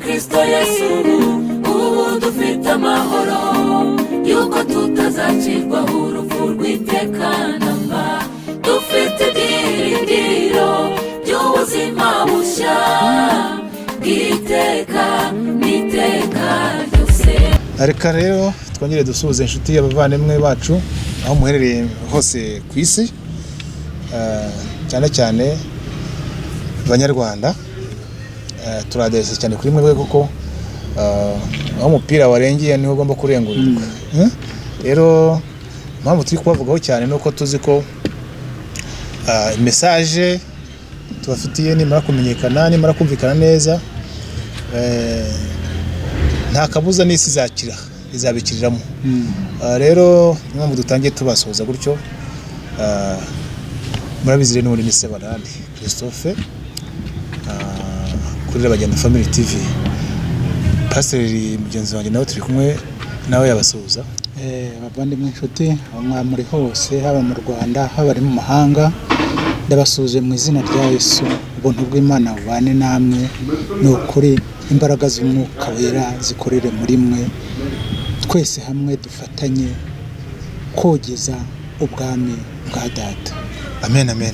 Kristo Yesu ubu dufite amahoro yuko tutazacirwaho urupfu rw'iteka namba dufite ibyiringiro by'ubuzima bushya bw'iteka n'iteka ryose. Reka rero twongere dusuhuze inshuti y'abavandimwe bacu aho muherereye hose ku isi, cyane cyane abanyarwanda. Turadeze cyane kuri mwe kuko aho umupira warengeye niho ugomba kurengurirwa. Rero mpamvu turi kubavugaho cyane nuko tuzi ko message tubafitiye nimara kumenyekana, nimara kumvikana neza, nta kabuza n'isi zakira izabikiriramo. Rero mpamvu dutangiye tubasoza gutyo, murabizire n'ubundi ni Sebarandi Christophe kuri Bagenda Family TV. Pasiteri mugenzi wanjye nawe turi kumwe nawe yabasuhuza. Abavandimwe inshuti aho muri hose, haba mu Rwanda haba ari mu mahanga, ndabasuhuje mu izina rya Yesu. Ubuntu bw'Imana bubane namwe, ni ukuri imbaraga z'Umwuka Wera zikorere muri mwe, twese hamwe dufatanye kogeza ubwami bwa Data. Amen, amen.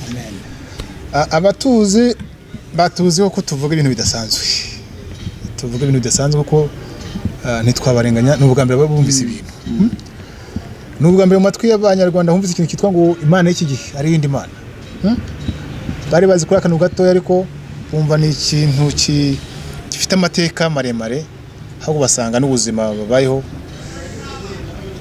Abatuzi batuziho ko tuvuga ibintu bidasanzwe, tuvuga ibintu bidasanzwe kuko ntitwabarenganya. N'ubwa mbere bumvise ibintu, n'ubwa mbere mu matwi y'abanyarwanda humvise ikintu cyitwa ngo Imana y'iki gihe ari indi Mana. Bari bazi kuri akantu gatoya, ariko bumva ni ikintu gifite amateka maremare, ahubwo basanga n'ubuzima babayeho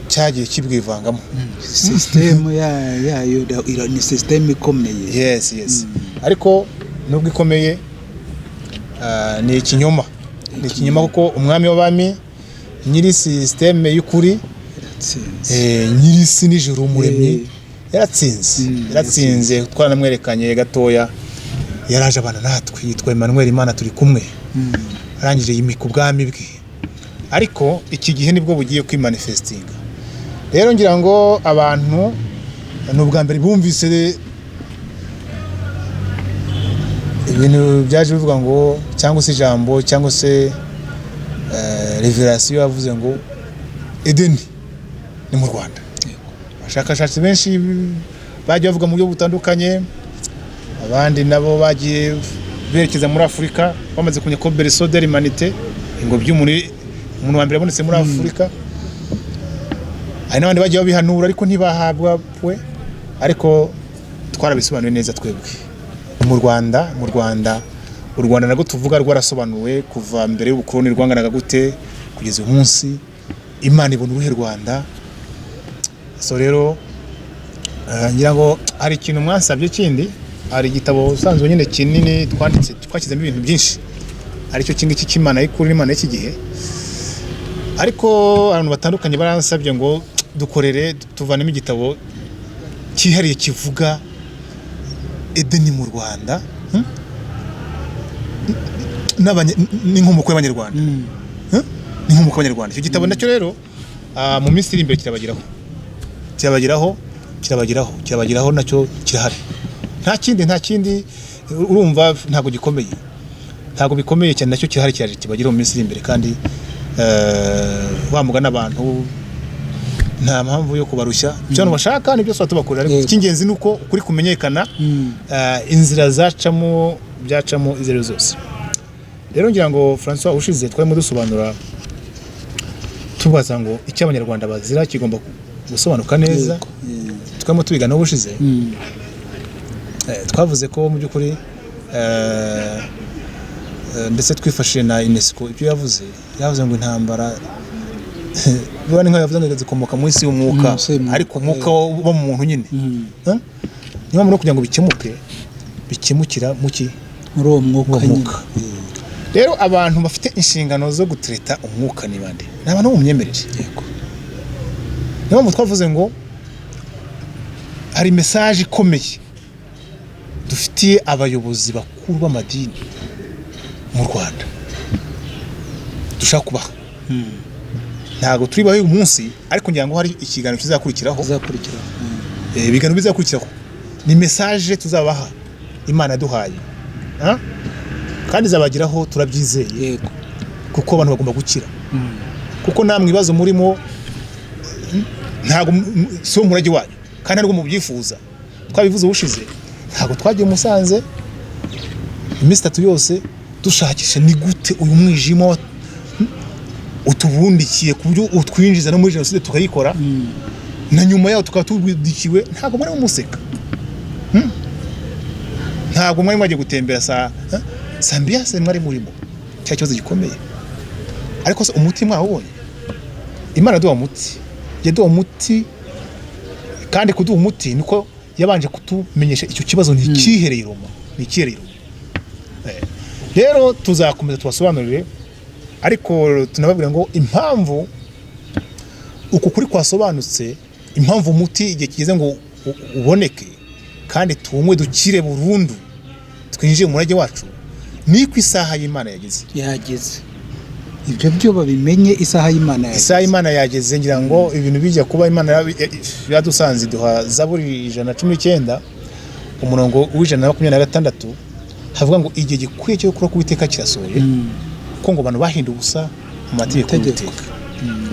cyagiye kibwivangamo. System yayo ni system ikomeye. Yes. Ariko nubwo ikomeye, ni ikinyoma. Ni ikinyoma kuko umwami w'abami, nyiri system y'ukuri, nyiri isi n'ijuru umuremyi, yaratsinze. Twanamwerekanye gatoya, yaraje abana natwe, yitwa Emmanuel, Imana turi kumwe. Arangije yimika ubwami bwe, ariko iki gihe nibwo bugiye kwimanifestinga. Rero ngira ngo abantu n'ubwa mbere bumvise ibintu byaje bivuga ngo, cyangwa se ijambo, cyangwa se revelation yavuze ngo Edeni ni mu Rwanda. Abashakashatsi benshi bagiye bavuga mu buryo butandukanye, abandi nabo bagiye berekeza muri Afurika, bamaze kumenya ko berceau de l'humanité, ingobyi umuntu wa mbere abonetse muri Afurika. Hari n'abandi bagiye babihanura ariko ntibahabwa pwe, ariko twarabisobanuye neza twebwe. Mu Rwanda u Rwanda nago tuvuga rwarasobanuwe kuva mbere y'ubukoloni rwanganaga gute kugeza uyu munsi. Imana ibona uruhe Rwanda. So rero ngira ngo hari ikintu mwansabye kindi, hari igitabo usanzwe nyine kinini twakizemo ibintu byinshi, aricyo kingiki cy'Imana y'ukuri n'Imana y'iki gihe. Ariko abantu batandukanye baransabye ngo dukorere tuvanemo igitabo cyihariye kivuga Edeni mu Rwanda, n'inkomoko y'Abanyarwanda. N'inkomoko y'Abanyarwanda. Icyo gitabo nacyo rero mu minsi iri imbere kirabagiraho nacyo kirahari. Nta kindi urumva, ntago bikomeye cyane, nacyo kirahari kibagiraho mu minsi iri imbere. Kandi wamugana abantu nta mpamvu yo kubarushya, cyane bashaka nibyo swa tubakorera. Ariko icy'ingenzi nuko kuri kumenyekana, inzira byacamo izero zose. Rero ngira ngo François ushize twarimo dusobanura tubaza ngo icyo Abanyarwanda bazira kigomba gusobanuka neza. Twamo tubigana ubushize, twavuze ko mu by'ukuri ndetse twifashije na UNESCO ibyo yavuze ngo intambara bibane nka yavuze ngo zikomoka mu isi y'umwuka, ariko umwuka wo mu muntu nyine. Niba muri kugira ngo bikemukira muri uwo mwuka. Rero abantu bafite inshingano zo gutreta umwuka ni bande? Ni abantu bo mu myemerere. Niba mu twavuze ngo hari message ikomeye dufitiye abayobozi bakuru b'amadini mu Rwanda dushaka kubaha. Ntago turi bahe umunsi, ariko ngira ngo hari ikiganiro kizakurikiraho. Ibiganiro bizakurikiraho ni message tuzabaha Imana duhaye, kandi zabagiraho turabyizeye. kuko abantu bagomba gukira kuko namwe ibibazo murimo ntago si umurage wanyu kandi ntabwo mubyifuza twabivuze ubushize ntago twagiye Musanze iminsi 3 yose dushakisha ni gute uyu mwijima utubundikiye ku buryo utwinjiza no muri jenoside tukayikora na nyuma yaho tukaba tubidikiwe ntago muri umuseka ntago mwari mwagiye gutembera Sambiase mwari murimo cya kibazo gikomeye ariko se umutima wabonye Imana duha umuti yaduha umuti kandi kuduha umuti niko yabanje kutumenyesha icyo kibazo ni kihereye Roma ni kihereye rero tuzakomeza tubasobanurire ariko tunababwira ngo impamvu uku kuri kwasobanutse impamvu umuti igihe kigeze ngo uboneke kandi tunywe dukire burundu twinjiye mu murage wacu ni ku isaha y'Imana yageze ibyo byo babimenye isaha y'Imana yageze ngira ngo ibintu bijya kuba Imana yadusanze duha Zaburi 119 umurongo w'126 havuga ngo igihe gikwiye cyo gukora kubiteka kirasohoye ko ngo abantu bahinda ubusa mu mategeko y'Uwiteka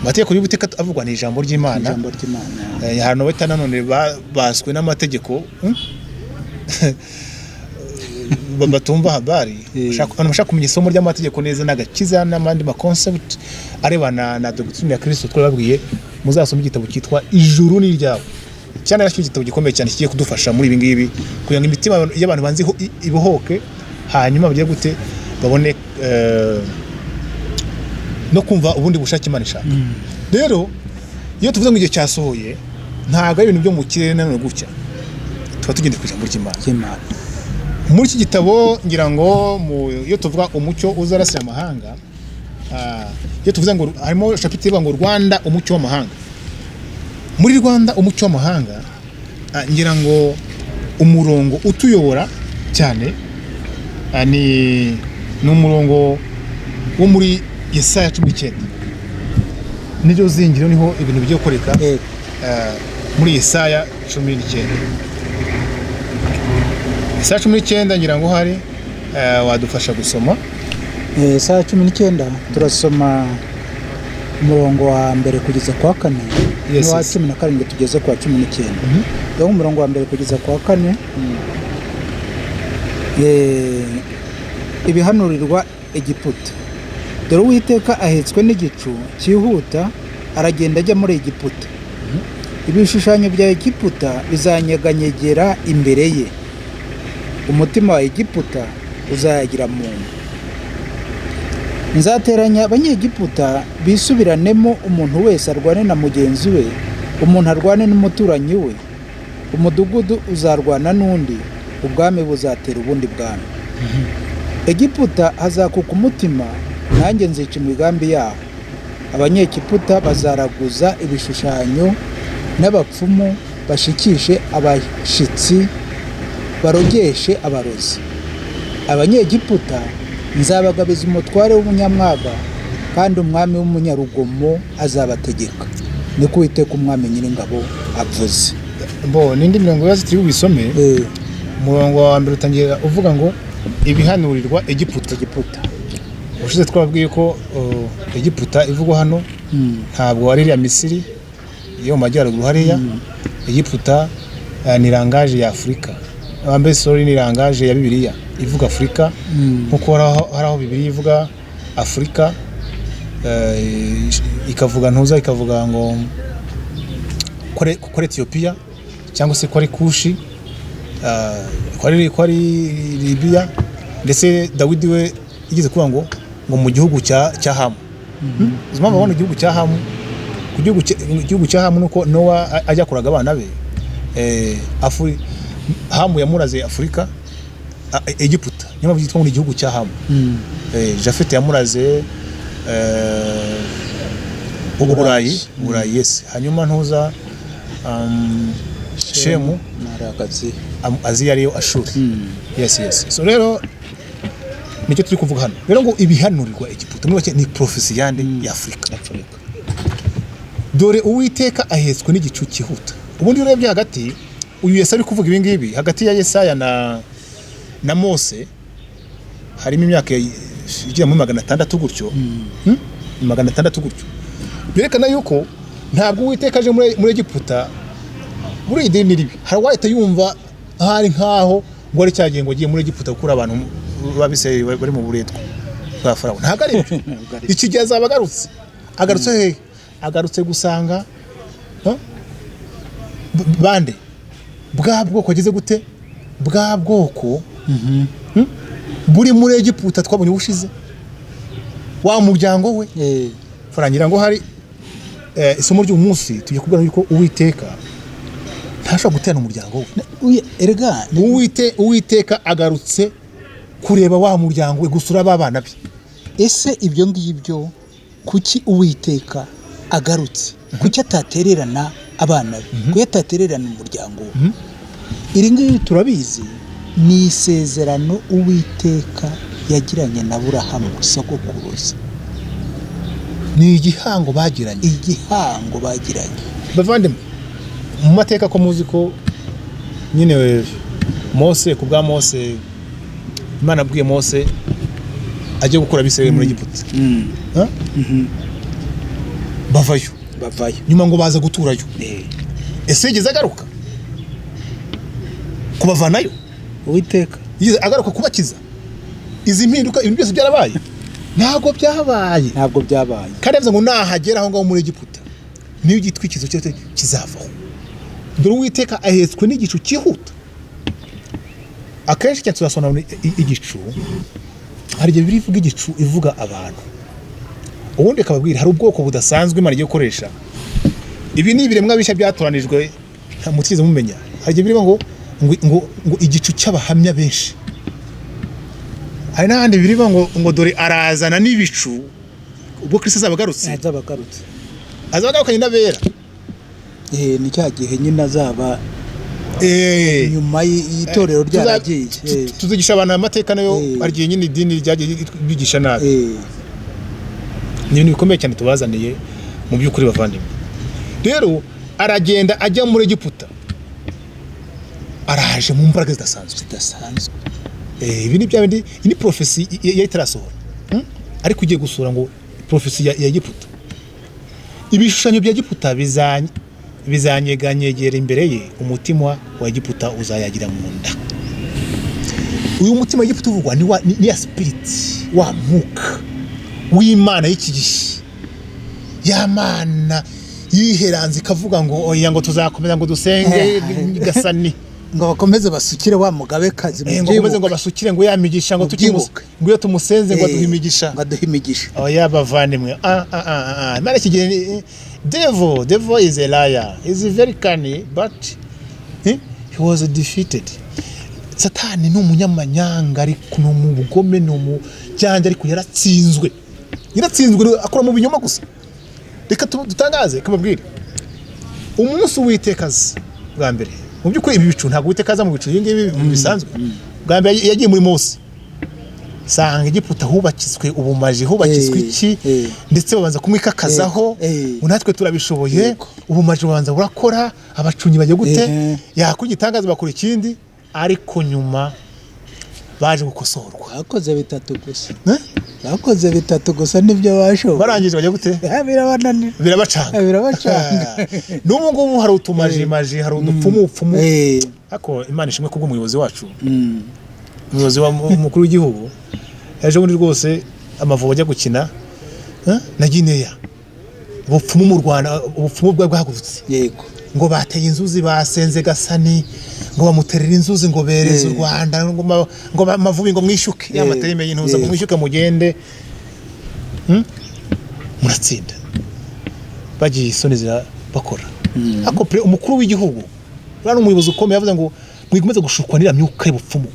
amategeko y'Uwiteka avugwa ni ijambo ry'Imana hano batana none baswe n'amategeko batumva habari bashaka kumenya isomo ry'amategeko neza n'agakiza n'amandi ma concept arebana na doctrine ya Kristo twababwiye muzasoma igitabo cyitwa Ijuru ni ryawe cyane ariko igitabo gikomeye cyane kigiye kudufasha muri ibi ngibi kugira ngo imitima y'abantu banziho ibohoke hanyuma bagiye gute babone no kumva ubundi bushake Imana ishaka rero iyo tuvuze ngo igihe cyasohoye ntago ari ibintu byo mu kirere nanone gutya tuba tugende ku ijambo ry'Imana muri iki gitabo ngira ngo iyo tuvuga umucyo uzarasira amahanga iyo tuvuze ngo harimo chapitre ivuga ngo Rwanda umucyo w'amahanga muri Rwanda umucyo w'amahanga ngira ngo umurongo utuyobora cyane ni umurongo wo muri Yesaya 19 niryo zingiro niho ibintu bigiye gukoreka muri Yesaya 19 Yesaya 19 ngira ngo hari wadufasha gusoma Yesaya 19 turasoma umurongo wa mbere kugeza kwa 4 n'uwa 17 tugeze kwa 19 yo umurongo wa mbere kugeza kwa 4 ibihanurirwa Egiputa dore Uwiteka ahetswe n'igicu cyihuta aragenda ajya muri Egiputa ibishushanyo bya Egiputa bizanyeganyegera imbere ye umutima wa Egiputa uzayagira mu nzateranya abanyegiputa bisubiranemo umuntu wese arwane na mugenzi we umuntu arwane n'umuturanyi we umudugudu uzarwana n'undi ubwami buzatera ubundi bwami Egiputa hazakuka umutima nanjye nzica imigambi yaho abanyegiputa bazaraguza ibishushanyo n'abapfumu bashikishe abashitsi barogeshe abarozi abanyegiputa nzabagabiza umutware w'umunyamwaga kandi umwami w'umunyarugomo azabategeka niko Uwiteka umwami nyir'ingabo avuze nindi mirongo yazi turi ubisome umurongo wa mbere utangira uvuga ngo ibihanurirwa Egiputa ushize twababwiye ko Egiputa ivugwa hano ntabwo ari ya Misiri yo mu majyaruguru hariya Egiputa ni langage ya Afrika ambe sorry ni langage ya Bibiliya ivuga Afrika nkuko haraho Bibiliya ivuga Afrika ikavuga ntuza ikavuga ngo kore Ethiopia cyangwa se kore Kushi kwari Libya ndetse Dawidi we igeze kuvuga ngo mu gihugu cya Hamu zimwe babona igihugu cya Hamu ku gihugu cya Hamu nuko Nowa ajya kuraga abana be Hamu yamuraze Afrika Egiputa nyuma byitwa ngo igihugu cya Hamu Jafete yamuraze Uburayi yes hanyuma ntuza Shemu naragazi Aziya ariyo Ashuri yes so rero nicyo turi kuvuga hano rero ngo ibihanurirwa Egiputa muri bake ni prophecy yandi ya Afrika dore Uwiteka ahetswe n'igicu cyihuta ubundi urebye hagati uyu Yesaya ari kuvuga ibi ngibi hagati ya Yesaya na Mose harimo imyaka igira muri 600 gutyo 600 gutyo berekana yuko ntabwo Uwiteka aje muri Egiputa muri idini ribi hari wahita yumva hari nkaho ngo ari cyagiye ngo agiye muri Egiputa gukura abantu babise bari mu buretwa bwa Farawo ntabwo ari iki gihe azaba agarutse he agarutse gusanga bande bwa bwoko ageze gute bwa bwoko buri muri Egiputa twabonye ubushize wa muryango we farangira ngo hari isomo ry'umunsi tugiye kubwira yuko Uwiteka ntashobora guterana umuryango we erega Uwiteka agarutse kureba wa muryango we gusura babana be ese ibyo ngibyo kuki Uwiteka agarutse kuki atatererana abana be kuki atatererana umuryango we iri ngiri turabizi ni isezerano Uwiteka yagiranye na Aburahamu sogokuruza ni igihango bagiranye bavandimwe mu mateka ko muzi ko nyine Mose kubwa Mose Imana abwiye Mose ajye gukura Abisirayeli muri Egiputa bavayo nyuma ngo baza guturayo ese yigeze agaruka kubavanayo Uwiteka yigeze agaruka kubakiza izi mpinduka ibintu byose byarabaye ntabwo byabaye kandi yavuze ngo nahagera aho ngaho muri Egiputa niyo igitwikizo cyose kizavaho dore Uwiteka ahetswe n'igicu cyihuta akenshi cyane turasona igicu hari igihe birivuga igicu ivuga abantu ubundi akababwira hari ubwoko budasanzwe Imana igiye gukoresha ibi ni ibiremwa bishya byatoranijwe mutize mumenya hari igihe birivuga ngo igicu cy'abahamya benshi hari n'ahandi birivuga ngo dore arazana n'ibicu ubwo Kristo azabagarutse azabagarukanye n'abera ni cya gihe nyine azaba nyuma y'itorero ryaragiye tuzigisha abantu amateka nayo hari igihe nyine idini ryagiye bigisha nabi ni ibintu bikomeye cyane tubazaniye mu by'ukuri bavandimwe rero aragenda ajya muri Egiputa araje mu mbaraga zidasanzwe ibi ni bya bindi ni prophecy yitarasohora ariko ugiye gusura ngo prophecy ya Egiputa ibishushanyo bya Egiputa bizanyeganyegera imbere ye umutima wa Egiputa uzayagira mu nda uyu mutima wa Egiputa uvugwa ni ya spirit wa mwuka w'Imana y'iki gihe ya Mana yiheranze ikavuga ngo oya ngo tuzakomeza ngo dusenge gasani ngo bakomeze basukire wa mugabekazi mu gihe ngo basukire ngo yamigisha ngo tukimuke ngo iyo tumusenze ngo aduhimigisha oya bavandimwe Imana kigiye devil is a liar. He's very cunning, but he was defeated. Satani ni umunyamanyanga ariko no mu bugome no mu cyanje ariko yaratsinzwe akora mu binyoma gusa reka dutangaze kababwire umunsi Uwitekaza bwa mbere mu by'ukuri ibi bicu ntabwo Uwitekaza mu bicu ngibi bisanzwe bwa mbere yagiye muri Mose sanga Egiputa hubakitswe ubumaji hubakitswe iki ndetse babanza kumwikakazaho unatwe turabishoboye ubumaji babanza burakora abacunyi bajye gute yakugitangaza bakora ikindi ariko nyuma baje gukosorwa bakoze bitatu gusa nibyo bashoboye barangije bajye gute birabananira birabacanga n'ubu ngubu hari utumaji hari udupfumu ako Imana ishimwe kubwo umuyobozi wacu umuyobozi wa mukuru w'igihugu yaje muri rwose Amavubi ajya gukina na Guinea ubupfumu mu Rwanda ubupfumu bwahagurutse yego ngo bateye inzuzi basenze gasani ngo bamuterera inzuzi ngo bereze u Rwanda ngo Amavubi ngo mwishyuke yamateme y'intuza ngo mwishyuke mugende muratsinda bagiye isoni zira bakora ako umukuru w'igihugu rano umuyobozi ukomeye yavuze ngo mwigomeze gushukwa nira myuka y'ubupfumu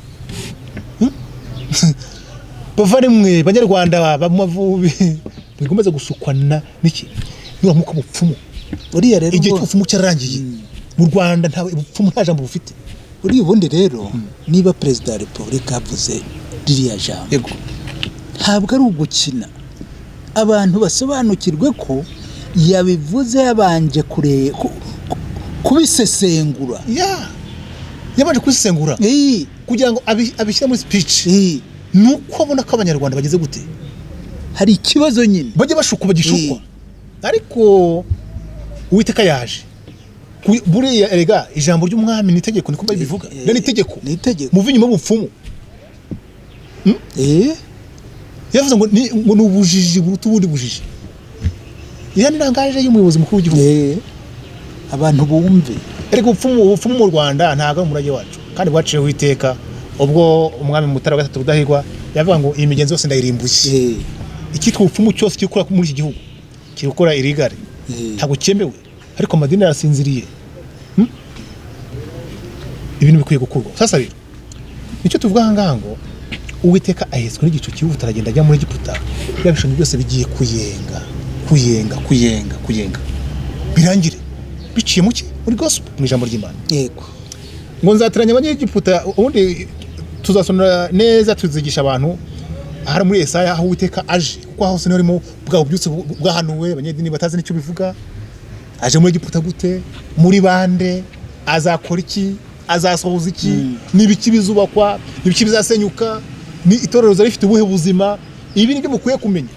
bavandimwe banyarwanda b'Amavubi mwigomeze gushukwana n'iki niba muko bupfumu uriya rero igihe cy'ubupfumu cyarangiye mu Rwanda nta bupfumu nta jambo bufite uri ubundi rero niba Perezida wa Repubulika yavuze ririya jambo yego ntabwo ari ugukina abantu basobanukirwe ko yabivuze yabanje kubisesengura yabanje kubisesengura kugira ngo abishyire muri speech nuko abona ko abanyarwanda bageze gute, hari ikibazo nyine bajye bashukwa bagishukwa. Ariko Uwiteka yaje buriya erega ijambo ry'umwami ni itegeko, niko bivuga. Ni itegeko, muve inyuma y'ubupfumu. Yavuze ngo ni ubujiji buruta ubundi bujiji. Iya ndangaje y'umuyobozi mukuru w'igihugu, abantu bumve. Erega ubupfumu mu Rwanda ntago umurage wacu, kandi bwaciye Uwiteka ubwo umwami Mutara wa gatatu Rudahigwa yavuga ngo iyi migenzo yose ndayirimbuye. Ikitwa ubupfumu cyose kikora muri iki gihugu kiri gukora irigare, ntabwo cyemewe, ariko amadini arasinziriye. Ibintu bikwiye gukorwa. Sasa rero nicyo tuvuga ngaha ngo Uwiteka ahetswe n'igicu kivuta aragenda ajya muri Egiputa, yabishonye byose bigiye kuyenga birangire biciye muki muri gospel, mu ijambo ry'Imana. Yego, ngo nzateranya abanyegiputa, ubundi tuzasonera neza, tuzigisha abantu ahari muri Yesaya aho Uwiteka aje, kuko aho se harimo bwa bubyutse bwahanuwe, abanyedini batazi nicyo bivuga. Aje muri Egiputa gute, muri bande, azakora iki, azasohoza iki, n'ibiki bizubakwa, n'ibiki bizasenyuka, ni itorero rifite ubuhe buzima. Ibi nibyo mukwiye kumenya,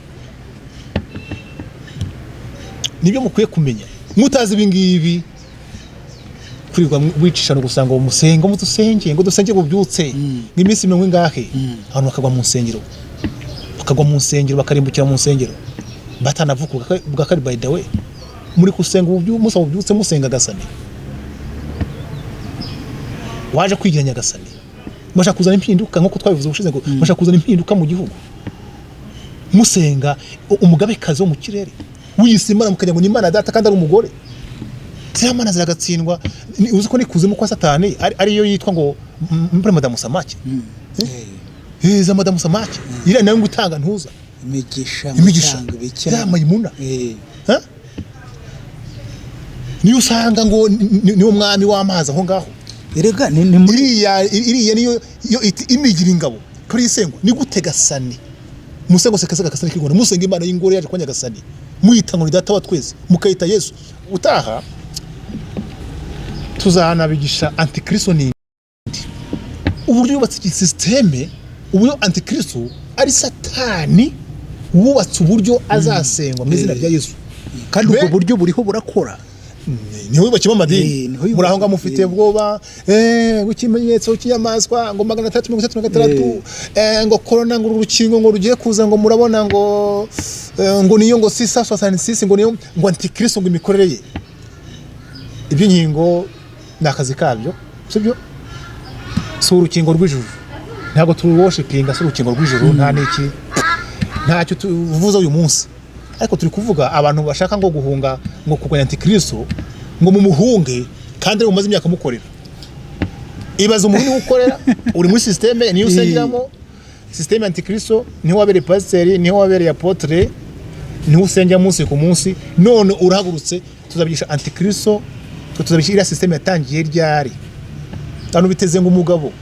nibyo mukwiye kumenya. Mutazi ibi ngibi kurirwa wicisha no gusanga umusengo mudusenge ngo dusenge bubyutse nk'iminsi 10 ngahe, abantu bakagwa mu nsengero, bakarimbukira mu nsengero batanavuka bwa kari. By the way, muri kusenga bubyutse musenga Gasani, waje kwigira Nyagasani, mushaka kuzana impinduka nkuko twabivuze ubushize ngo mushaka kuzana impinduka mu gihugu, musenga umugabekazi wo mu kirere wiyisimana mukajya ngo ni Imana data kandi ari umugore. Ziyamana ziragatsindwa. Uzi ko nikuzimu kwa Satani ariyo yitwa ngo mbere Madamu Samaki. Za Madamu Samaki ira nayo ngutanga ntuza imigisha ya Mayimuna. Niyo usanga ngo niwo mwami w'amazi aho ngaho. Erega iriya niyo imigira ingabo kuri isengo. Ni gute Gasani musengo sekasaka Gasani kigona musenga Imana y'ingore yaje kwa Nyagasani, muyita ngo ni data wa twese, mukayita Yesu. Utaha tuzanabigisha antikristo ni uburyo yubatse iki systeme, uburyo antikristo ari Satani wubatse uburyo azasengwa mu izina rya Yesu, kandi ubwo buryo buriho burakora. Niho wibakimo amadini muri aho ngamufite bwoba gukimenyetso cy'inyamaswa ngo 336 ngo corona ngo urukingo ngo rugiye kuza ngo murabona ngo niyo ngo 666 ngo niyo ngo antikristo ngo imikorere ye. Ibyo nkingo nakazi kabyo sibyo, so urukingo rw'ijuru ntabwo turuworshipinga, so urukingo rw'ijuru nta niki ntacyo tuvuza uyu munsi. Ariko turi kuvuga abantu bashaka ngo guhunga ngo kugwanya antikristo ngo mumuhunge kandi umaze imyaka mukorera. Ibaza umuntu ukorera uri muri systeme niyo usengeramo systeme antikristo, niho wabere pasteur, niho wabere apotre, niho usengera munsi ku munsi. None urahagurutse tuzabigisha antikristo, tuzabigisha ira systeme yatangiye ryari, kandi biteze ngo umugabo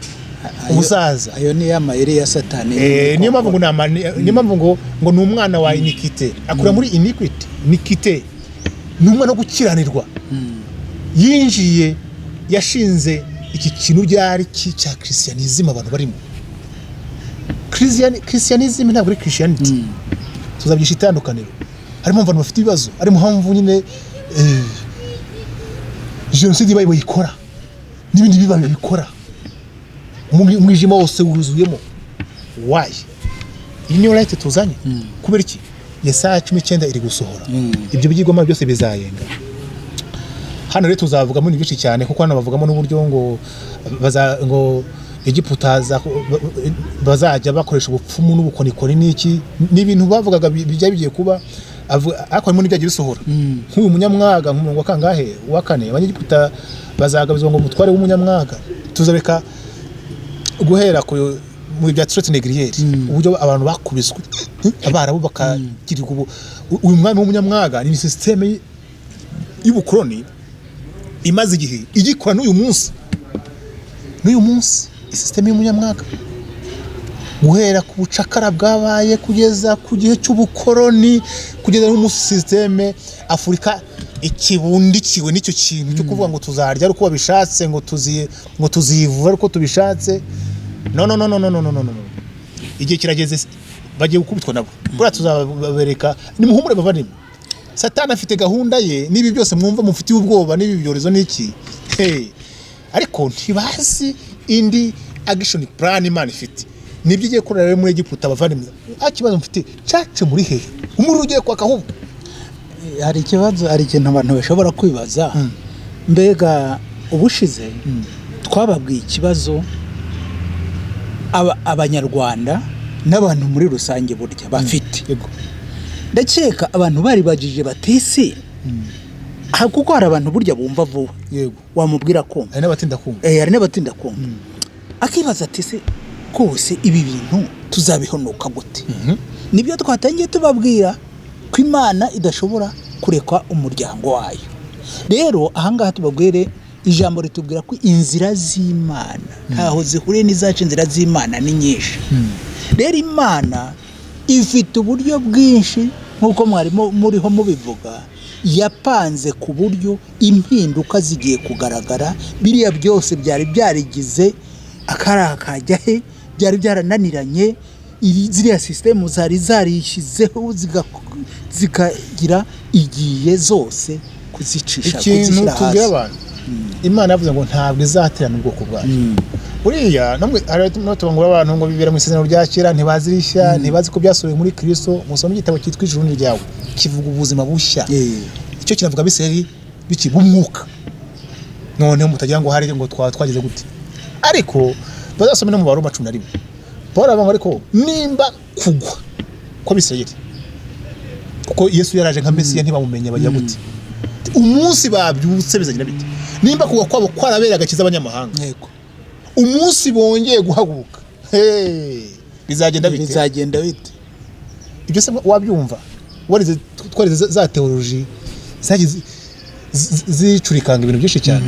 umusaza. Ayo ni amayeri ya Satani. Niyo mpamvu ngo niyo mpamvu ngo ni umwana wa iniquite, akura muri iniquite, ni umwana wo gukiranirwa. Yinjiye yashinze iki kintu ryari cya Christianism abantu barimo. Christianism ntabwo ari Christianity. Tuzabyisha itandukaniro. Harimo abantu bafite ibibazo, ari muhamvu nyine genocide bayikora n'ibindi bibaye bikora umwijima wose wuzuyemo. Why? Iyi niyo right tuzanye. Kubera iki? Yesaya 19 iri gusohora. Ibyo byigoma byose bizayenga. Hano rero tuzavugamo n'ibiki cyane, kuko hano bavugamo n'uburyo ngo ngo Egiputa bazajya bakoresha ubupfumu n'ubukonikoni n'iki n'ibintu bavugaga bigiye kuba. Ariko harimo n'ibyagiye bisohora. Nk'uyu munyamwaga nk'umuntu wa kangahe wa kane, abanyegiputa bazagabizwa ngo mutware w'umunyamwaga. Tuzabeka guhera mu bya traite négrière, uburyo abantu bakubiswe abarabu bakagirirwa uyu mwami w'umunyamwaga. Ni systeme y'ubukoloni imaze igihe igikora n'uyu munsi systeme y'umunyamwaga, guhera ku bucakara bwabaye kugeza ku gihe cy'ubukoloni, kugeza no mu systeme Afurika ikibundikiwe n'icyo kintu cyo kuvuga ngo tuzarya ariko babishatse, ngo tuzivura ariko tubishatse. No. igihe kirageze bagiye gukubitwa nabo buriya tuzabereka nimuhumure bavandimwe Satani afite gahunda ye n'ibi byose mwumva mufitiye ubwoba n'ibi byorezo n'iki ariko ntibazi indi action plan Imana ifite nibyo igiye kurara muri Egiputa abavandimwe akibazo mfite cace muri hehe umuri ugiye kwaka ahubwo hari ikibazo ari ikintu abantu bashobora kwibaza mbega ubushize twababwiye ikibazo abanyarwanda n'abantu muri rusange burya bafite ndakeka abantu bari bagije batese kuko hari abantu burya bumva vuba wamubwira ko hari n'abatinda kumva akibaza ati se kose ibi bintu tuzabihonoka gute nibyo twatangiye tubabwira ko Imana idashobora kurekwa umuryango wayo rero ahangaha tubabwire ijambo ritubwira ko inzira z'Imana ntaho zihuriye n'izacu inzira z'Imana ni nyinshi rero Imana ifite uburyo bwinshi nk'uko mwarimo muriho mubivuga yapanze ku buryo impinduka zigiye kugaragara biriya byose byari byarigize akarakajyahe byari byarananiranye ziriya system zari zarishyizeho zikagira igiye zose kuzicisha ikintu tubwira abantu Imana yavuze ngo ntabwo izaterana ubwoko bwayo uriya namwe tubangura abantu ngo bibera mu isezerano rya kera ntibazirishya ntibazi ko byasohoye muri Kristo musoma igitabo cyitwa ijuru n'iryawe kivuga ubuzima bushya icyo kinavuga Bisirayeli biki bumwuka none mutagira ngo hari ngo twageze gute ariko bazasome no mu Baroma 11 Paul abanga ariko nimba kugwa ko Bisirayeli kuko Yesu yaraje nka Mesiya ntibamumenye bajya gute umunsi babyutse bizagira bite nimba kugwa kwabo kwarabera agakiza abanyamahanga yego umunsi bongeye guhaguruka bizagenda bite ibyo se wabyumva warize twarize za theology zagize zicurikanga ibintu byinshi cyane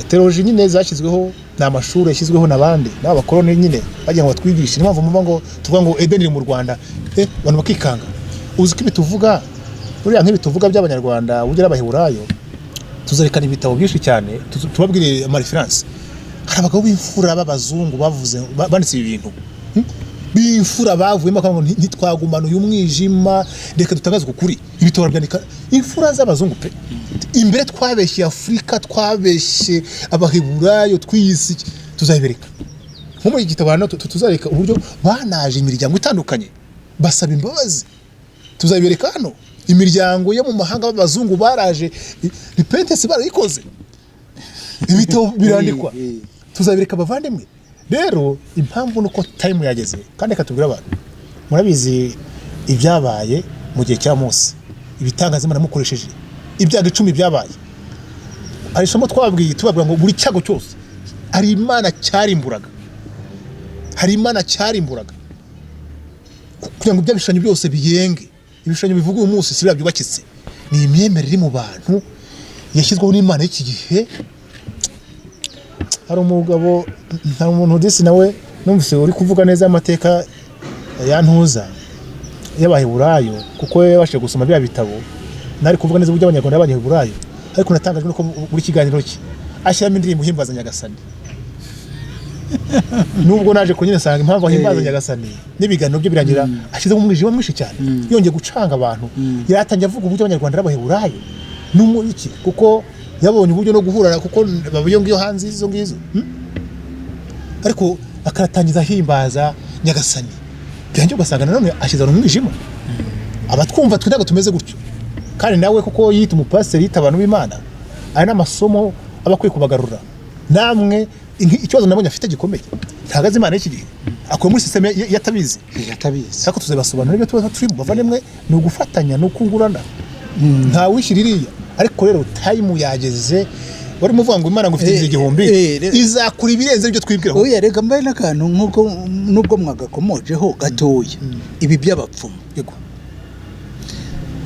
theology nyine zashyizweho n'amashuri yashyizweho nabandi n'abakoroni nyine bagira ngo batwigishe impamvu muva ngo tuvuga ngo Eden iri mu Rwanda abantu bakikanga uzi ko bituvuga buriya nk'ibituvuga by'abanyarwanda ugera Abaheburayo tuzarekana ibitabo byinshi cyane tubabwire ama reference hari abagabo b'imfura b'abazungu bavuze banditse ibi bintu b'imfura bavuyemo kandi ngo ntitwagumana uyu mwijima reka dutangaze ukuri ibitabo byandika imfura z'abazungu pe imbere twabeshye Afrika twabeshye Abaheburayo twisi tuzayibereka nko muri igitabo hano tuzareka uburyo banaje imiryango itandukanye basaba imbabazi tuzayibereka hano imiryango yo mu mahanga b'abazungu baraje repentance barayikoze ibitabo birandikwa tuzabereka abavandimwe rero impamvu nuko time yageze kandi katubwira abantu murabizi ibyabaye mu gihe cya Mose ibitangaza Imana mukoresheje ibyago 10 byabaye arishomo tubabwira ngo buri cyago cyose hari Imana cyarimburaga kugira ngo byabishanye byose biyenge ibishanye bivuga uyu munsi sibya byubakitse ni imyemerere mu bantu yashyizweho n'Imana y'iki gihe hari umugabo nta umuntu disi nawe numvise uri kuvuga neza amateka yantuza y'Abaheburayo kuko yabashije gusoma bya bitabo nari kuvuga neza uburyo abanyarwanda y'Abaheburayo ariko natangajwe nuko buri kiganiro cye ashyiramo indirimbo himbaza Nyagasani nubwo naje kunyine sanga impamvu himbaza Nyagasani n'ibiganiro byo birangira ashyize mu mwijima mwinshi cyane yongeye gucanga abantu yatangiye avuga uburyo abanyarwanda y'Abaheburayo n'umuriki kuko yabonye uburyo no guhura kuko babiyongiyo hanze izo ngizo ariko akaratangiza himbaza Nyagasani byanjye ugasanga nanone ashyize mu mwijima abatwumva twe ntago tumeze gutyo kandi nawe kuko yita umupasiteri yita abantu b'Imana ari n'amasomo abakwiye kubagarura namwe ikibazo nabonye afite gikomeye ntagaze Imana y'iki gihe akuye muri system yatabizi sako tuzabasobanura ibyo tuba turimo bavandimwe ni ugufatanya no kungurana nta wishiririya ariko rero time yageze bari muvuga ngo Imana ngufite igihumbi izakura ibirenze ibyo twibwiraho oya reka mbaye nakantu nkuko nubwo mwagakomojeho gatoya ibi by'abapfumu yego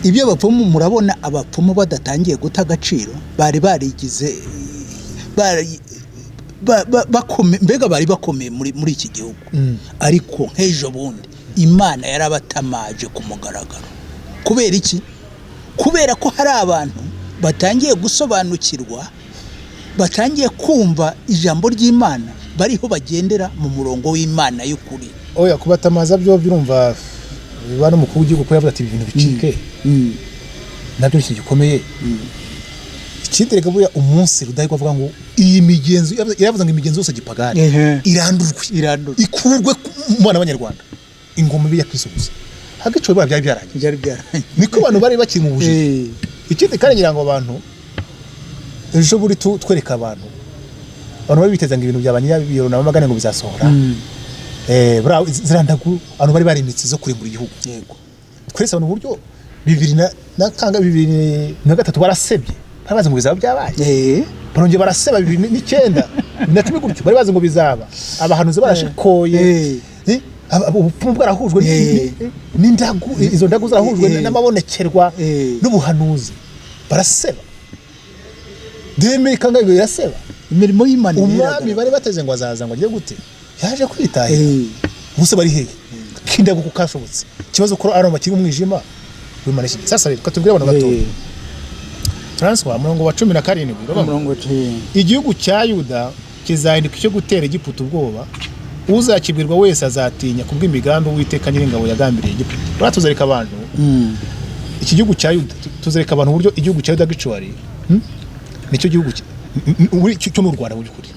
ibyo abapfumu murabona abapfumu badatangiye guta agaciro bari barigize mbega bari bakomeye muri iki gihugu ariko nk'ejo bundi Imana yarabatamaje ku mugaragaro kubera iki kubera ko hari abantu batangiye gusobanukirwa batangiye kumva ijambo ry'Imana bariho bagendera mu murongo w'Imana y'ukuri oya kubatamaza byo birumva biba no mukuru w'igihugu ko yavuga ati ibintu bicike nabyo ni ikintu gikomeye ikindi reka buriya umunsi Rudahigwa avuga ngo iyi migenzo yaravuze ngo imigenzo yose gipagani irandurwe ikurwe mu bana b'Abanyarwanda ingoma biya kwisubiza hagaco biba byari byarangiye niko abantu bari bakiri mu bujiji ikindi kandi ngira ngo abantu ejo buri twereka abantu bari bitezanga ibintu by'abanyabiro n'amagane ngo bizasohora bra zirandagu abantu bari barimitse zo kurimbura igihugu yego twese abantu buryo 2023 barasebye babaze ngo bizaba byabaye barongeye baraseba 2009 na 10 gutyo bari baze ngo bizaba abahanuzi barashikoye ubupfumu bwarahujwe n'indagu izo ndagu zarahujwe n'amabonekerwa n'ubuhanuzi baraseba deme kangaye yaraseba imirimo y'Imana umwami bari bateze ngo azaza ngo agiye gute yaje kwitahe bose bari hehe kindagu kukashobotse kibazo ko aroma kiri umwijima w'Imana iki sasa rero katubwira abantu bato transfer murongo wa 17 igihugu cya Yuda kizahinduka cyo gutera Egiputa ubwoba uzakibwirwa wese azatinya kubw'imigambi Uwiteka Nyiringabo yagambiriye Egiputa batuzereka abantu iki gihugu cya Yuda tuzereka abantu uburyo igihugu cya Yuda gicwari nicyo gihugu cyo n'u Rwanda mu byukuri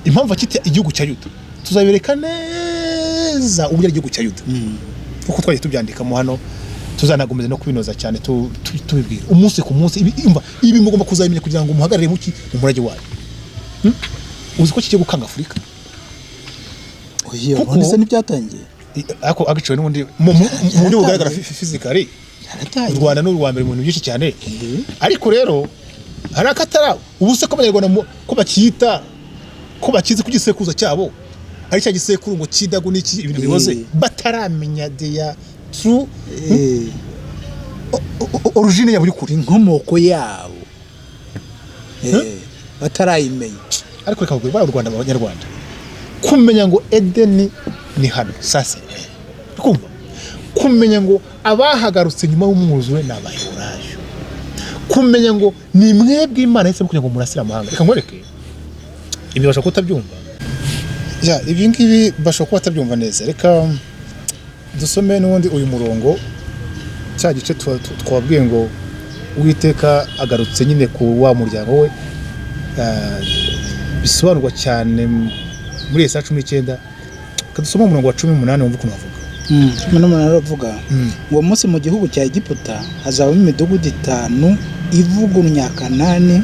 impamvu akite igihugu cya Yuda tuzabereka neza uburyo igihugu cya Yuda uko twaje tubyandikamo hano tuzanagomeza no kubinoza cyane tubibwira umunsi ku munsi ibi mugomba kuzabimenya kugira ngo umuhagarare muki umurage wayo uzi ko kije gukanga Afurika oya none n'ibyatangiye ako agaciwe n'undi mu buryo bugaragara physically u Rwanda n'u Rwanda mu bintu byinshi cyane ariko rero harakatara ubuse ko Abanyarwanda ko bakita ko bakize kugisekuza cyabo ari cya gisekuru ngo kidagu n'iki ibintu biboze bataramenya deya true origine ya buri kuri inkomoko yabo batarayimenya ariko reka kugura u Rwanda Abanyarwanda kumenya ngo Edeni ni hano sasa kumva kumenya ngo abahagarutse nyuma y'umwuzure n'Abaheburayo kumenya ngo ni mwebwe Imana yise kugira ngo murasira amahanga reka ngoreke ibi basha kutabyumva ya ibi ngibi basha kutabyumva neza reka dusome n'ubundi uyu murongo cya gice twabwiye ngo Uwiteka agarutse nyine ku wa muryango we bisobanurwa cyane muri Yesaya 19 kadusoma umurongo wa 18 wumva ukuntu bavuga 18 aravuga uwo munsi mu gihugu cya Egiputa hazabamo imidugudu 5 ivugurunya Kanani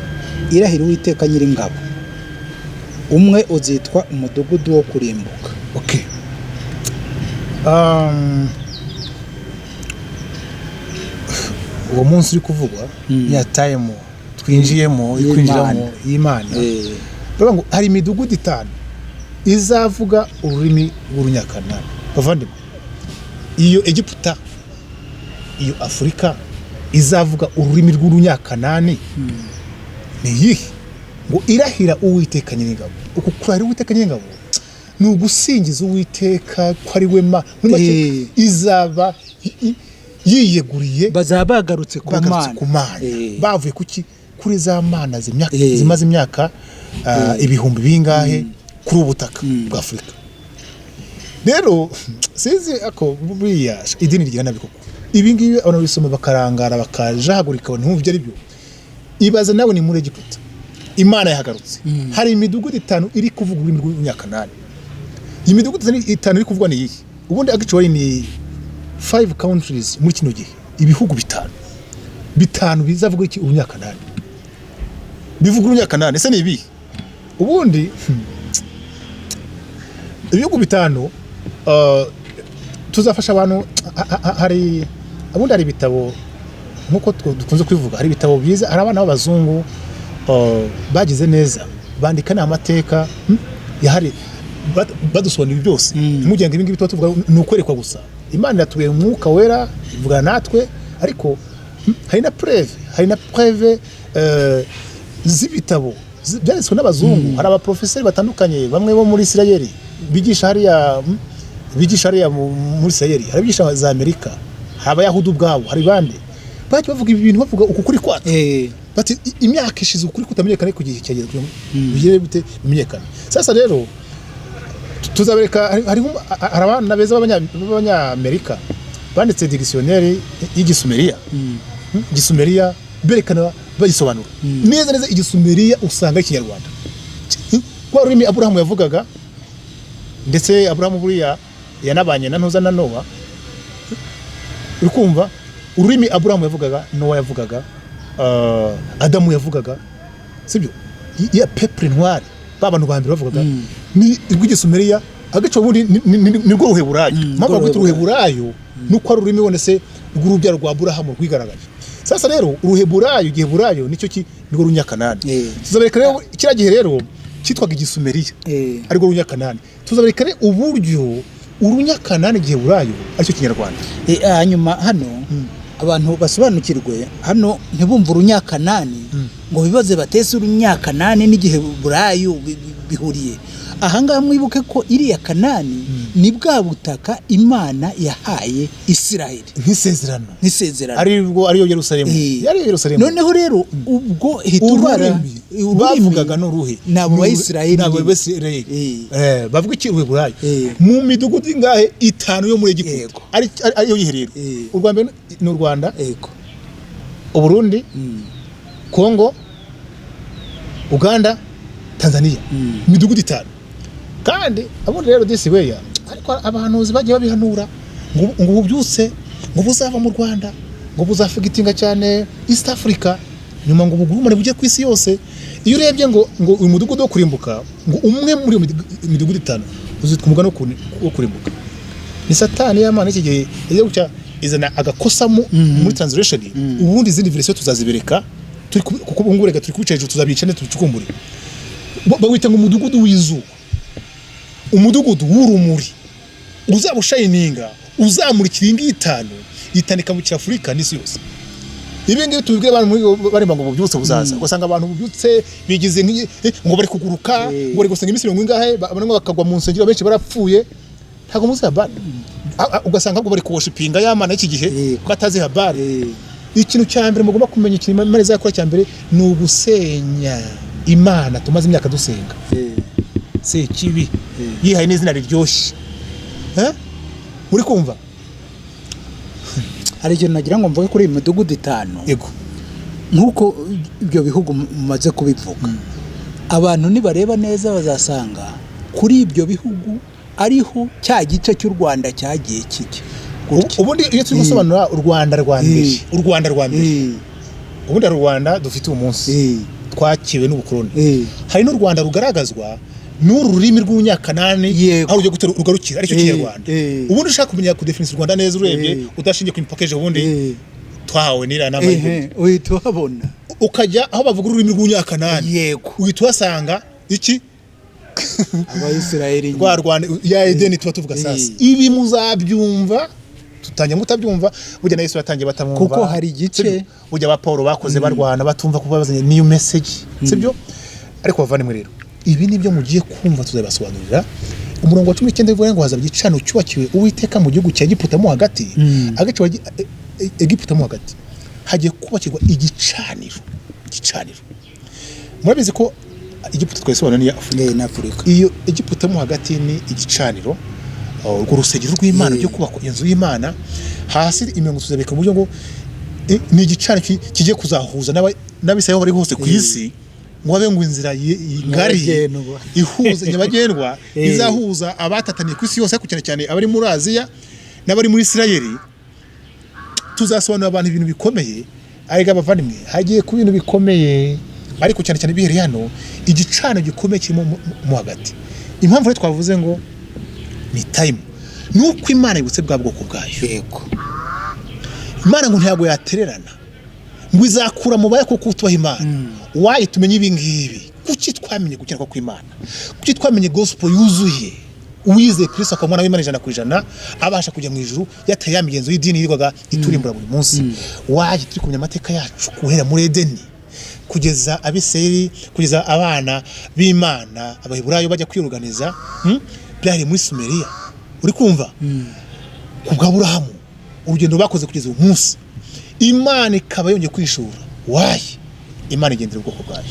irahira Uwiteka Nyiringabo umwe uzitwa umudugudu wo kurimbuka okay uwo munsi uri kuvugwa ya time twinjiyemo ikwinjiramo y'Imana bavuga ngo hari imidugudu 5 izavuga ururimi rw'Urunyakanani bavandimwe iyo Egiputa iyo Afurika izavuga ururimi rw'Urunyakanani ni yihe ngo irahira Uwiteka Nyiringabo uko kurahira Uwiteka Nyiringabo ni ugusingiza Uwiteka ko ari we izaba yiyeguriye bazaba bagarutse ku Mana bavuye kuki kuri za mana zimaze imyaka ibihumbi bingahe kuri ubutaka bwa Afurika rero sizi ako buriya idini rigira nabi koko ibi ngibi abantu bisoma bakarangara bakajahagurika ntumva ari byo ibaza nawe ni muri Egiputa Imana yahagarutse hari imidugudu 5 iri kuvuga ururimi rw'Urunyakanani imidugudu 5 iri kuvugwa ni iyi ubundi actually ni 5 countries muri kino gihe ibihugu 5 bizavuga iki Urunyakanani bivuga Urunyakanani ese ni ibi ubundi ibihugu 5 tuzafasha abantu hari abundi hari bitabo nkuko dukunze kwivuga hari bitabo byiza hari abana b'abazungu bagize neza bandika n'amateka yahari badusobanura byose mugenge ibingi bitwa tuvuga n'ukwerekwa gusa Imana yatuye umwuka wera ivuga natwe ariko hari na preve z'ibitabo byanditswe n'abazungu hari abaprofeseri batandukanye bamwe bo muri Isirayeli bigisha hariya muri Isirayeli hari bigisha za Amerika abayahudi ubwabo hari bande baki bavuga ibi bintu bavuga uko kuri kwata bati imyaka ishize ukuri kutamenyekana ku gihe cyageze bigire bite bimenyekana sasa rero tuzabereka hari abana beza b'abanyamerika banditse dictionnaire y'igisumeriya igisumeriya berekana bagisobanura neza igisumeriya usanga ikinyarwanda kwa rurimi Aburahamu yavugaga ndetse Aburahamu buriya yanabanye na Ntuza na Nowa urikumva ururimi Aburahamu yavugaga Nowa yavugaga Adamu yavugaga sibyo ya peuple noir babantu ba mbere bavugaga ni rw'igisumeriya agace ubundi ni rwo Ruheburayo mpamvu rwitwa Ruheburayo nuko ari ururimi wonese rw'urubyaro rwa Aburahamu rwigaragaje. Sasa rero Ruheburayo Giheburayo nicyo nirwo runyakanani tuzabereka rero kira gihe rero cyitwaga igisumeriya ariko runyakanani tuzabereka rero uburyo urunyakanani Giheburayo aricyo kinyarwanda. Hanyuma hano abantu basobanukirwe hano ntibumva urunyakanani ngo bibaze batese urunyakanani n'Igiheburayo bihuriye ahangaha mwibuke ko iriya Kanani ni bwa butaka Imana yahaye Isiraheli nk'isezerano ariyo Yerusalemu yari Yerusalemu. Noneho rero ubwo hitubara bavugaga n'uruhe nabo bayisiraheli bavuga iki Ruheburayo mu midugudu ingahe 5 yo muri Egiputa ariyo yiherero u Rwanda n'u Rwanda Uburundi Kongo Uganda Tanzania midugudu 5 kandi abundi rero disi weya ariko abahanuzi bagiye babihanura ngo ubyutse ngo buzava mu Rwanda ngo buzafigitinga cyane East Africa nyuma ngo bugurumane bujye ku isi yose. Iyo urebye ngo uyu mudugudu wo kurimbuka ngo umwe muri midugudu 5 uzitwa umugano wo kurimbuka ni Satani y'Imana iki gihe yaje gucya izana agakosa muri translation ubundi izindi version tuzazibereka turi kuko bungurega turi kubica hejuru tuzabicane tubicukumbure bawita ngo umudugudu w'izuba umudugudu w'urumuri uzabushayininga uzamurikira ingi 5 yitandika mu Afurika n'isi yose. Ibi ngibi tubibwire abantu baremba ngo bubyutse buzaza ugasanga abantu bubyutse bigize ngo bari kuguruka ngo bari gusenga imisiri ngo ingahe abantu bakagwa mu nsengero benshi barapfuye ntago muzi habari ugasanga ngo bari kuworshipinga y'Imana iki gihe batazi habari. Ikintu cya mbere mugomba kumenya ikintu Imana izakora cya mbere ni ugusenya Imana tumaze imyaka dusenga se kibi yihaye n'izina riryoshye muri kumva hari ikintu nagira ngo mvuge kuri imidugudu 5 yego nkuko ibyo bihugu mumaze kubivuga abantu nibareba neza bazasanga kuri ibyo bihugu ariho cya gice cy'u Rwanda cyagiye kike ubundi iyo turi gusobanura u Rwanda rwa mbere ubundi Rwanda dufite umunsi twakiwe n'ubukoroni hari n'u Rwanda rugaragazwa n'uru rurimi rw'unyakanani aho ujye gutera ugarukira aricyo kinyarwanda. Ubundi ushaka kumenya ku definition Rwanda neza urebye udashingiye ku imipaka ubundi twahawe n'ira nama uhita uhabona ukajya aho bavuga ururimi rw'unyakanani uhita uhasanga iki Abayisiraheli rwa Rwanda ya Edeni tuba tuvuga sasa ibi muzabyumva tutanye mutabyumva burya na Yesu yatangiye batamwumva kuko hari igice burya ba Paulo bakoze barwana batumva kuba bazanye new message sibyo ariko bavane rero ibi nibyo mugiye kumva tuzabasobanurira umurongo wa 19 bivuga ngo hazaba igicano cyubakiwe Uwiteka mu gihugu cya Egiputa mo hagati agace wa Egiputa mo hagati hagiye kubakirwa igicaniro murabizi ko Egiputa twayisobanura ni Afurika iyo Egiputa mo hagati ni igicaniro urwo rusengero rw'Imana byo kubakwa inzu y'Imana hasi imirongo tuzabeka mu buryo ngo ni igicaniro kigiye kuzahuza n'abisirayo bari hose ku isi ngo abe ngo inzira ngari ihuza nyabagendwa izahuza abatataniye ku isi yose cyane cyane abari muri Aziya n'abari muri Isirayeli. Tuzasobanura abantu ibintu bikomeye arega bavandimwe hagiye ku bintu bikomeye ariko cyane cyane bihereye hano igicano gikomeye kirimo mu hagati. Impamvu rero twavuze ngo ni time nuko Imana yibutse bwa bwoko bwayo yego Imana ngo ntago yatererana ngo izakura mu baya kuko tubaha Imana wayi tumenye ibingibi kuki twamenye gukenera kwa Imana kuki twamenye gospel yuzuye uwize Kristo akamwana w'Imana 100% abasha kujya mu ijuru yataye yamigenzo y'idini yirwaga iturimbura buri munsi wayi turi kumenya amateka yacu guhera muri Edeni kugeza abiseri kugeza abana b'Imana Abaheburayo bajya kwiruganiza byari muri Sumeriya uri kumva ku bw'Aburahamu urugendo bakoze kugeza umunsi Imana ikaba yongeye kwishura wayi Imana igendera ubwoko bwayo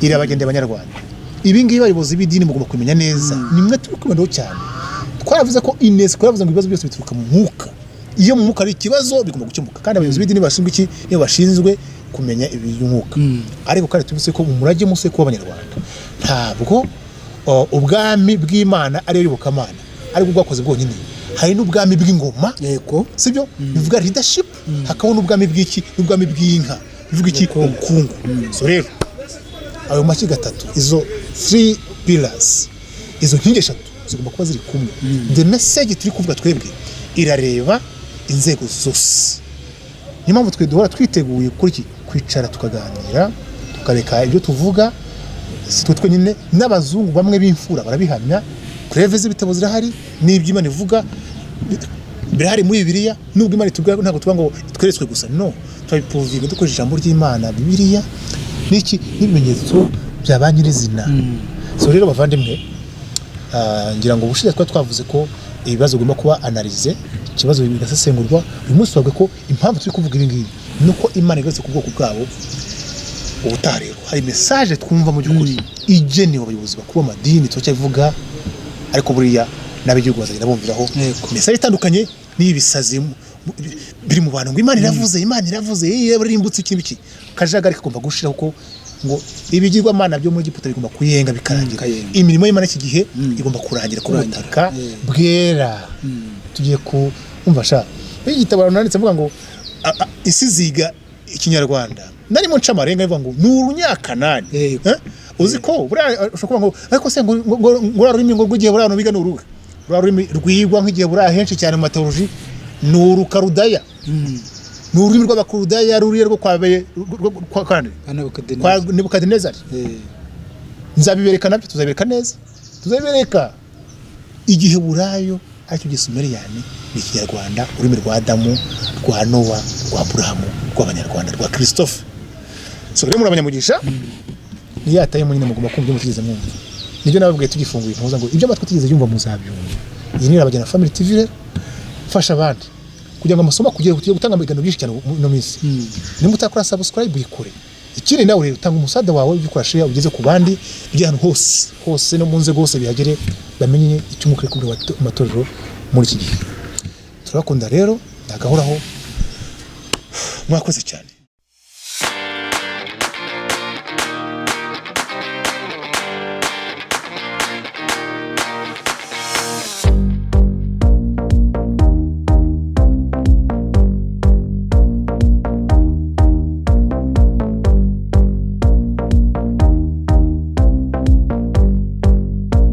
irabagendera abanyarwanda. Ibi ngibi abayobozi b'idini mugomba kumenya neza nimwe turi twikomereho cyane twaravuze ko UNESCO yavuze ngo ibibazo byose bituruka mu mwuka iyo mu mwuka ari ikibazo bigomba gukemuka kandi abayobozi b'idini bashinzwe iki niyo bashinzwe kumenya iby'umwuka ariko kandi tuvuze ko mu murage muse kuba abanyarwanda ntabwo ubwami bw'Imana ari iyobokamana ariko bwakoze bwonyine hari n'ubwami bw'ingoma yego sibyo bivuga leadership hakaho n'ubwami bw'iki n'ubwami bw'inka bivuga iki ubukungu so rero ayo maki gatatu izo 3 pillars izo nkingi eshatu zigomba kuba ziri kumwe the message turi kuvuga twebwe irareba inzego zose niyo mpamvu twe duhora twiteguye kuri iki kwicara tukaganira tukareka ibyo tuvuga si twe nyine n'abazungu bamwe b'imfura barabihamya preve z'ibitabo zirahari n'iby'Imana ivuga birahari muri Bibiliya nubwo Imana itubwira ntabwo tuvuga ngo tweretswe gusa no twabipuvinga dukoresha ijambo ry'Imana Bibiliya n'iki n'ibimenyetso bya banyirizina so rero bavandimwe ngira ngo ubushize twavuze ko ibibazo bigomba kuba analyze ikibazo bigasesengurwa uyu munsi twavuga ko impamvu turi kuvuga ibi ngibi nuko Imana igarutse ku bwoko bwabo ubutaha rero hari message twumva mu by'ukuri igenewe abayobozi bakuru b'amadini turacyavuga ariko buriya n'abigihugu bazagenda bumviraho message itandukanye n'ibisazi biri mu bantu ngo Imana iravuze barimbutse iki biki kajagari kagomba gushiraho ko ngo ibigirwamana byo muri Egiputa bigomba kuyenga bikarangira imirimo y'Imana iki gihe igomba kurangira ku butaka bwera tugiye kumva sha igitabo nanditse mvuga ngo isi ziga ikinyarwanda narimo nca amarenga bivuga ngo ni urunyakanani uzi ko buriya ushobora ngo ariko se ngo rurimi ngo rw'igihe buriya no biga n'uruhe rurimi rwigwa nk'igihe buriya henshi cyane mu matoloji ni urukarudaya ni ururimi rw'abakurudaya ruriye rwo kwabaye kwa Nebukadinezari nzabibereka nabyo tuzabereka neza tuzabereka igihe burayo aricyo gisumeriyani ni ikinyarwanda ururimi rwa Adamu rwa Nowa rwa Aburahamu rw'abanyarwanda rwa Christophe so rero muri abanyamugisha ni yataye mu nyine mugomba kumva mutigeze mwumva nibyo nababwiye tugifunguye impuza ngo ibyo amatwi tigeze yumva muzabyumva iyi ni Abagena Family TV rero fasha abandi kugira ngo amasomo kugiye gutanga ibiganiro byinshi cyane no minsi nimba utakora subscribe uyikore ikiri nawe rero utanga umusada wawe ujye ukora share ugeze ku bandi bijyana hose no munze gose bihagere bamenye icyo mukore kubura amatorero muri iki gihe turakunda rero ndagahoraho mwakoze cyane